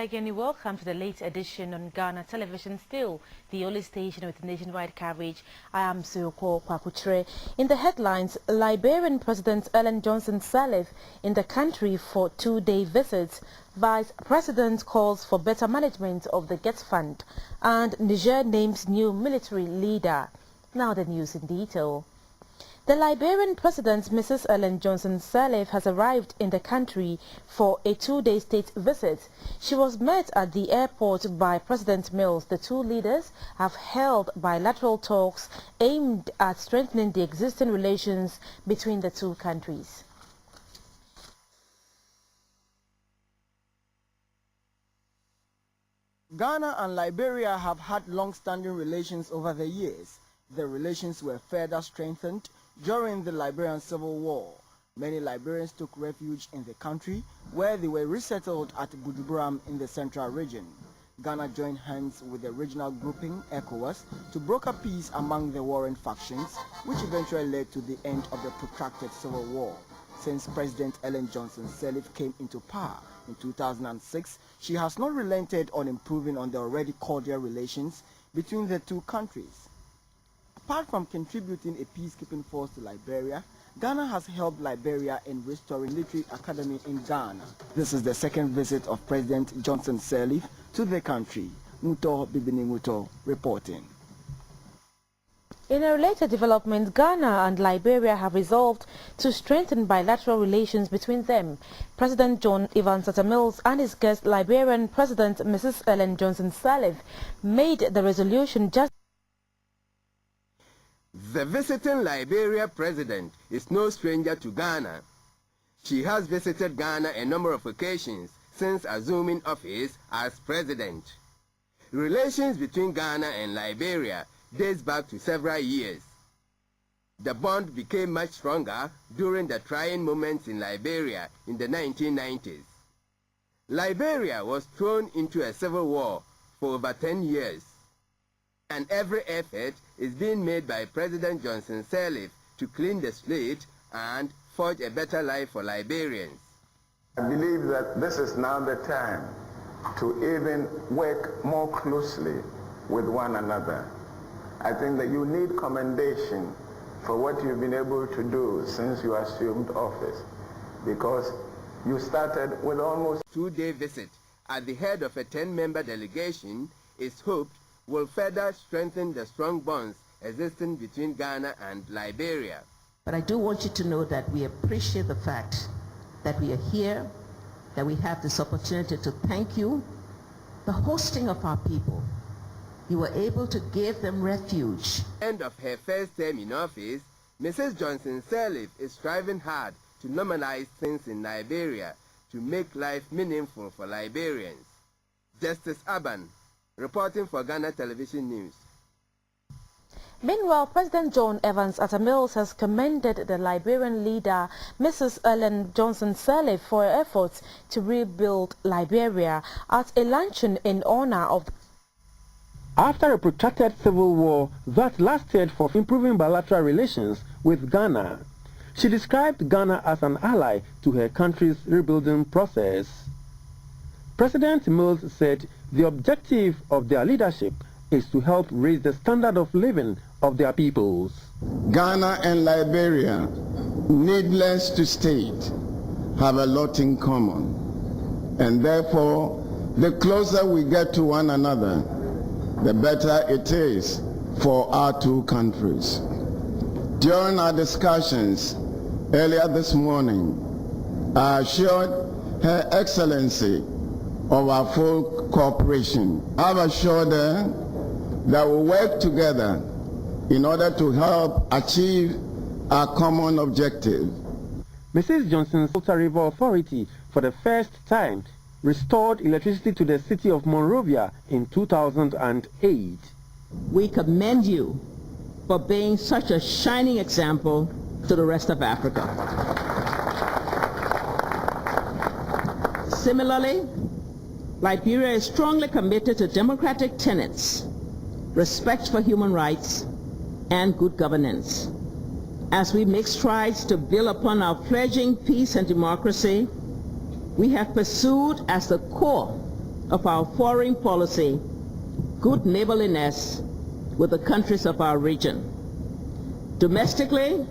Again, welcome to the late edition on Ghana Television, still the only station with nationwide coverage. I am Suyoko Kwakutre. In the headlines, Liberian President Ellen Johnson Sirleaf in the country for two-day visit. Vice President calls for better management of the Gates Fund. And Niger names new military leader. Now the news in detail. The Liberian President, Mrs. Ellen Johnson Sirleaf, has arrived in the country for a two-day state visit. She was met at the airport by President Mills. The two leaders have held bilateral talks aimed at strengthening the existing relations between the two countries. Ghana and Liberia have had long-standing relations over the years. The relations were further strengthened during the Liberian Civil War. Many Liberians took refuge in the country, where they were resettled at Bujuburam in the central region. Ghana joined hands with the regional grouping, ECOWAS, to broker peace among the warring factions, which eventually led to the end of the protracted civil war. Since President Ellen Johnson Sirleaf came into power in 2006, she has not relented on improving on the already cordial relations between the two countries. Apart from contributing a peacekeeping force to Liberia, Ghana has helped Liberia in restoring Military Academy in Ghana. This is the second visit of President Johnson Sirleaf to the country. Muto Bibini Muto reporting. In a related development, Ghana and Liberia have resolved to strengthen bilateral relations between them. President John Evans Atta Mills and his guest, Liberian President Mrs. Ellen Johnson Sirleaf, made the resolution just. The visiting Liberia president is no stranger to Ghana. She has visited Ghana a number of occasions since assuming office as president. Relations between Ghana and Liberia dates back to several years. The bond became much stronger during the trying moments in Liberia in the 1990s. Liberia was thrown into a civil war for over 10 years. And every effort is being made by President Johnson Sirleaf to clean the slate and forge a better life for Liberians. I believe that this is now the time to even work more closely with one another. I think that you need commendation for what you've been able to do since you assumed office, because you started with almost two-day visit at the head of a 10-member delegation is hoped will further strengthen the strong bonds existing between Ghana and Liberia. But I do want you to know that we appreciate the fact that we are here, that we have this opportunity to thank you. The hosting of our people, you were able to give them refuge. End of her first term in office, Mrs. Johnson Sirleaf is striving hard to normalize things in Liberia to make life meaningful for Liberians. Justice Aban, reporting for Ghana Television News. Meanwhile, President John Evans Atta Mills has commended the Liberian leader, Mrs. Ellen Johnson Sirleaf, for her efforts to rebuild Liberia at a luncheon in honor of. After a protracted civil war that lasted for improving bilateral relations with Ghana, she described Ghana as an ally to her country's rebuilding process. President Mills said the objective of their leadership is to help raise the standard of living of their peoples. Ghana and Liberia, needless to state, have a lot in common. And therefore, the closer we get to one another, the better it is for our two countries. During our discussions earlier this morning, I assured Her Excellency of our full cooperation. I've assured her that we'll work together in order to help achieve our common objective. Mrs. Johnson's Volta River Authority, for the first time, restored electricity to the city of Monrovia in 2008. We commend you for being such a shining example to the rest of Africa. Similarly, Liberia is strongly committed to democratic tenets, respect for human rights, and good governance. As we make strides to build upon our pledging peace and democracy, we have pursued as the core of our foreign policy good neighborliness with the countries of our region. Domestically,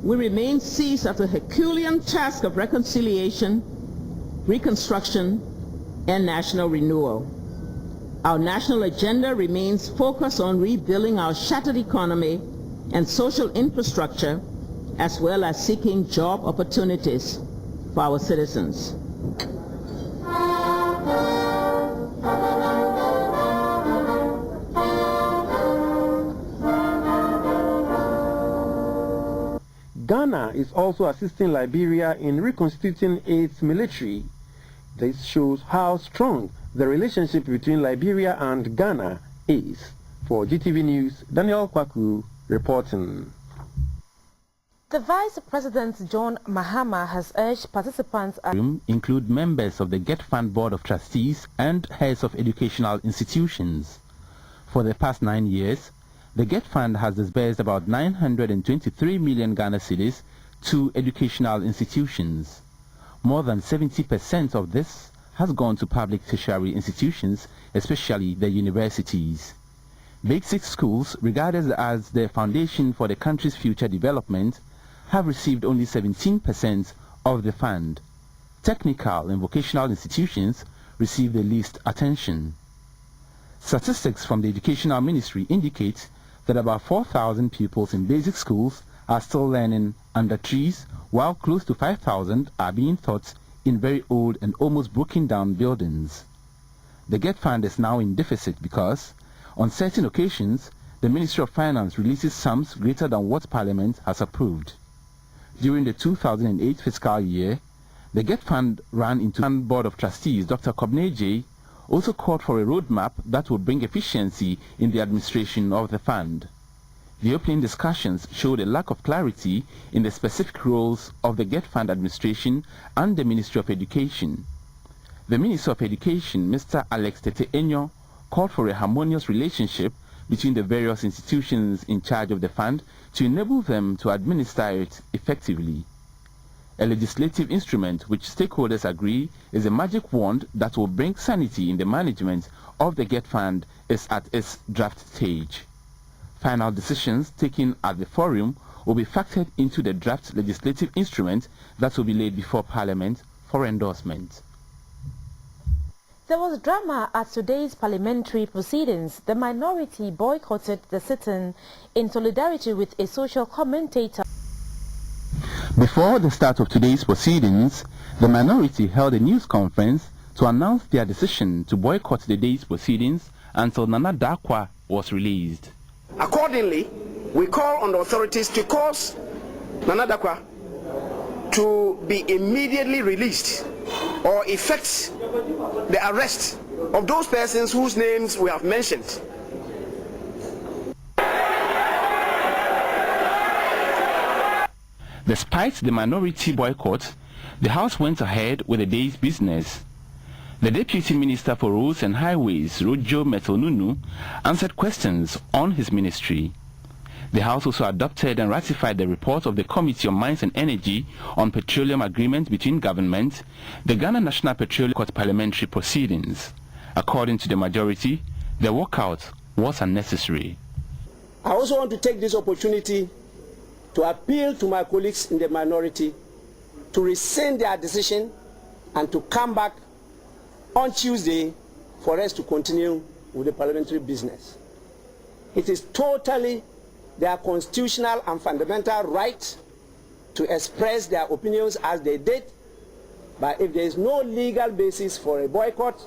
we remain seized of the Herculean task of reconciliation, reconstruction, and national renewal. Our national agenda remains focused on rebuilding our shattered economy and social infrastructure, as well as seeking job opportunities for our citizens. Ghana is also assisting Liberia in reconstituting its military. This shows how strong the relationship between Liberia and Ghana is. For GTV News, Daniel Kwaku reporting. The Vice President John Mahama has urged participants include members of the Get Fund Board of Trustees and heads of educational institutions. For the past 9 years, the Get Fund has disbursed about 923 million Ghana cedis to educational institutions. More than 70% of this has gone to public tertiary institutions, especially the universities. Basic schools, regarded as the foundation for the country's future development, have received only 17% of the fund. Technical and vocational institutions receive the least attention. Statistics from the Educational Ministry indicate that about 4,000 pupils in basic schools are still learning under trees, while close to 5,000 are being taught in very old and almost broken down buildings. The Get Fund is now in deficit because, on certain occasions, the Ministry of Finance releases sums greater than what Parliament has approved. During the 2008 fiscal year, the Get Fund ran into the Board of Trustees. Dr. Kobneje also called for a roadmap that would bring efficiency in the administration of the fund. The opening discussions showed a lack of clarity in the specific roles of the Get Fund administration and the Ministry of Education. The Minister of Education, Mr. Alex Tete Enyo, called for a harmonious relationship between the various institutions in charge of the fund to enable them to administer it effectively. A legislative instrument which stakeholders agree is a magic wand that will bring sanity in the management of the Get Fund is at its draft stage. Final decisions taken at the forum will be factored into the draft legislative instrument that will be laid before Parliament for endorsement. There was drama at today's parliamentary proceedings. The minority boycotted the sit-in in solidarity with a social commentator. Before the start of today's proceedings, the minority held a news conference to announce their decision to boycott the day's proceedings until Nana Dakwa was released. Accordingly, we call on the authorities to cause Nana Dakwa to be immediately released or effect the arrest of those persons whose names we have mentioned. Despite the minority boycott, the House went ahead with the day's business. The Deputy Minister for Roads and Highways, Rojo Metonunu, answered questions on his ministry. The House also adopted and ratified the report of the Committee on Mines and Energy on Petroleum Agreement between government, the Ghana National Petroleum Court parliamentary proceedings. According to the majority, the walkout was unnecessary. I also want to take this opportunity to appeal to my colleagues in the minority to rescind their decision and to come back on Tuesday for us to continue with the parliamentary business. It is totally their constitutional and fundamental right to express their opinions as they did, but if there is no legal basis for a boycott,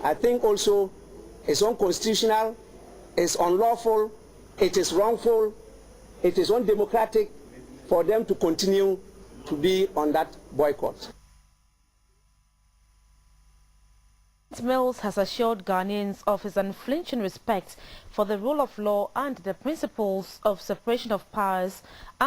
I think also it's unconstitutional, it's unlawful, it is wrongful, it is undemocratic for them to continue to be on that boycott. Mills has assured Ghanaians of his unflinching respect for the rule of law and the principles of separation of powers and